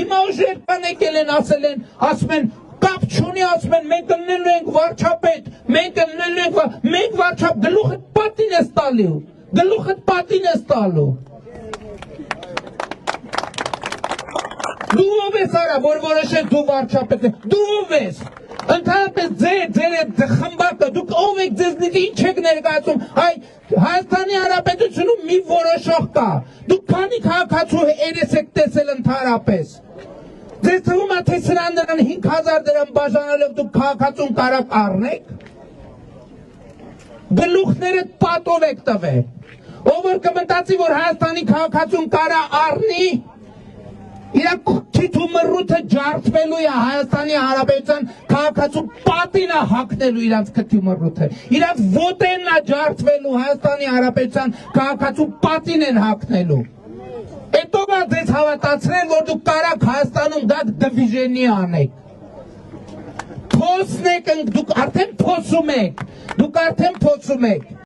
Հիմա ուժեր կան եկել են ասում են կապ չունի, ասում են մենք ըննելու ենք վարչապետ, մենք ըննելու ենք, մենք վարչապետ, գլուխդ պատին ես տալու, գլուխդ պատին ես տալու։ Դու ով ես արա, որ որոշես դու վարչապետ ես, դու ով ես, ընդհանրապես ձեր խմբակը, դուք ով եք ձեզնից ինչ եք ներկայացում, Հայաստանի Հանրապետությունում մի որոշող կա, դուք քանի քաղաքացու երես եք տեսել ընդհանրապես, ձեզ թվում է թե սրան 5000 դրամ բաժանելով դուք քաղաքացուն կարակ առնեք, գլուխներդ պատով եք տվել, ով որ կմտածի, որ Հայաստանի քաղաքացուն կարա առնի, Իրա քիթու մռութը ջարդվելու է Հայաստանի Հանրապետության քաղաքացու պատին է հագնելու իրանց քթի մռութը, իրա ոտենն է ջարդվելու Հայաստանի Հանրապետության քաղաքացու պատին են հագնելու։ Հետո բա ձեզ հավատացրել, որ դուք կարաք Հայաստանում գաք դիվիժենի անեք։ Փոսն եք, դուք արդեն փոսում եք,